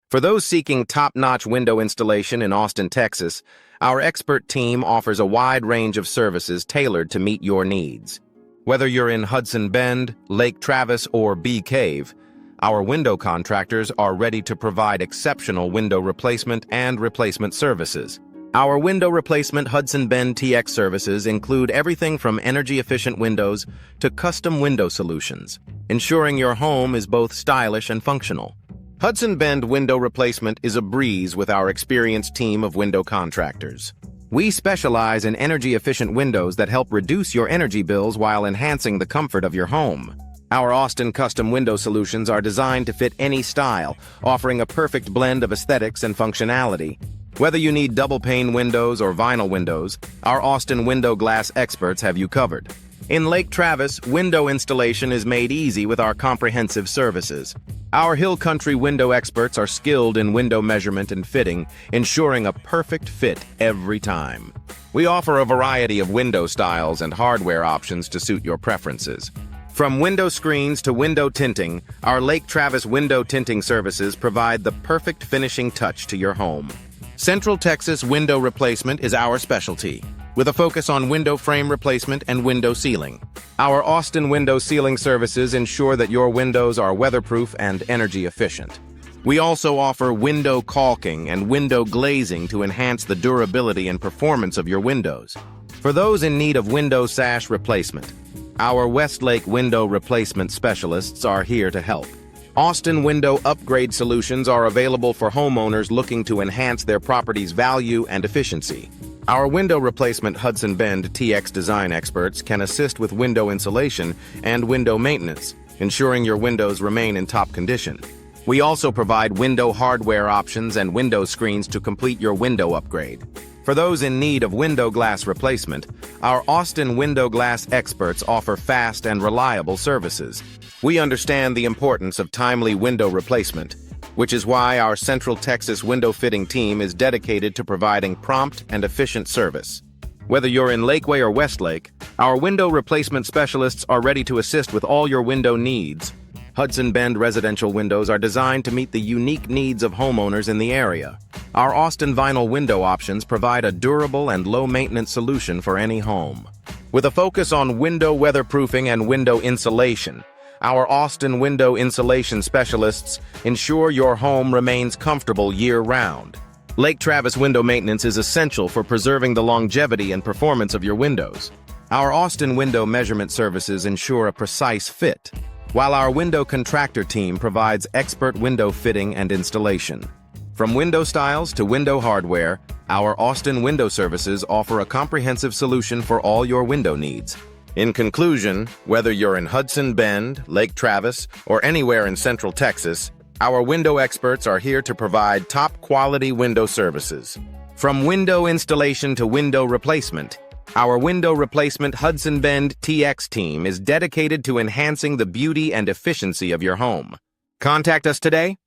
For those seeking top-notch window installation in Austin, Texas, our expert team offers a wide range of services tailored to meet your needs. Whether you're in Hudson Bend, Lake Travis, or Bee Cave, our window contractors are ready to provide exceptional window replacement and replacement services. Our window replacement Hudson Bend TX services include everything from energy-efficient windows to custom window solutions, ensuring your home is both stylish and functional. Hudson Bend window replacement is a breeze with our experienced team of window contractors. We specialize in energy-efficient windows that help reduce your energy bills while enhancing the comfort of your home. Our Austin custom window solutions are designed to fit any style, offering a perfect blend of aesthetics and functionality. Whether you need double-pane windows or vinyl windows, our Austin window glass experts have you covered. In Lake Travis, window installation is made easy with our comprehensive services. Our Hill Country window experts are skilled in window measurement and fitting, ensuring a perfect fit every time. We offer a variety of window styles and hardware options to suit your preferences. From window screens to window tinting, our Lake Travis window tinting services provide the perfect finishing touch to your home. Central Texas window replacement is our specialty, with a focus on window frame replacement and window sealing. Our Austin window sealing services ensure that your windows are weatherproof and energy efficient. We also offer window caulking and window glazing to enhance the durability and performance of your windows. For those in need of window sash replacement, our Westlake window replacement specialists are here to help. Austin window upgrade solutions are available for homeowners looking to enhance their property's value and efficiency. Our window replacement Hudson Bend TX design experts can assist with window insulation and window maintenance, ensuring your windows remain in top condition. We also provide window hardware options and window screens to complete your window upgrade. For those in need of window glass replacement, our Austin window glass experts offer fast and reliable services. We understand the importance of timely window replacement, which is why our Central Texas window fitting team is dedicated to providing prompt and efficient service. Whether you're in Lakeway or Westlake, our window replacement specialists are ready to assist with all your window needs. Hudson Bend residential windows are designed to meet the unique needs of homeowners in the area. Our Austin vinyl window options provide a durable and low-maintenance solution for any home. With a focus on window weatherproofing and window insulation, our Austin window insulation specialists ensure your home remains comfortable year-round. Lake Travis window maintenance is essential for preserving the longevity and performance of your windows. Our Austin window measurement services ensure a precise fit, while our window contractor team provides expert window fitting and installation. From window styles to window hardware, our Austin window services offer a comprehensive solution for all your window needs. In conclusion, whether you're in Hudson Bend, Lake Travis, or anywhere in Central Texas, our window experts are here to provide top-quality window services. From window installation to window replacement, our window replacement Hudson Bend TX team is dedicated to enhancing the beauty and efficiency of your home. Contact us today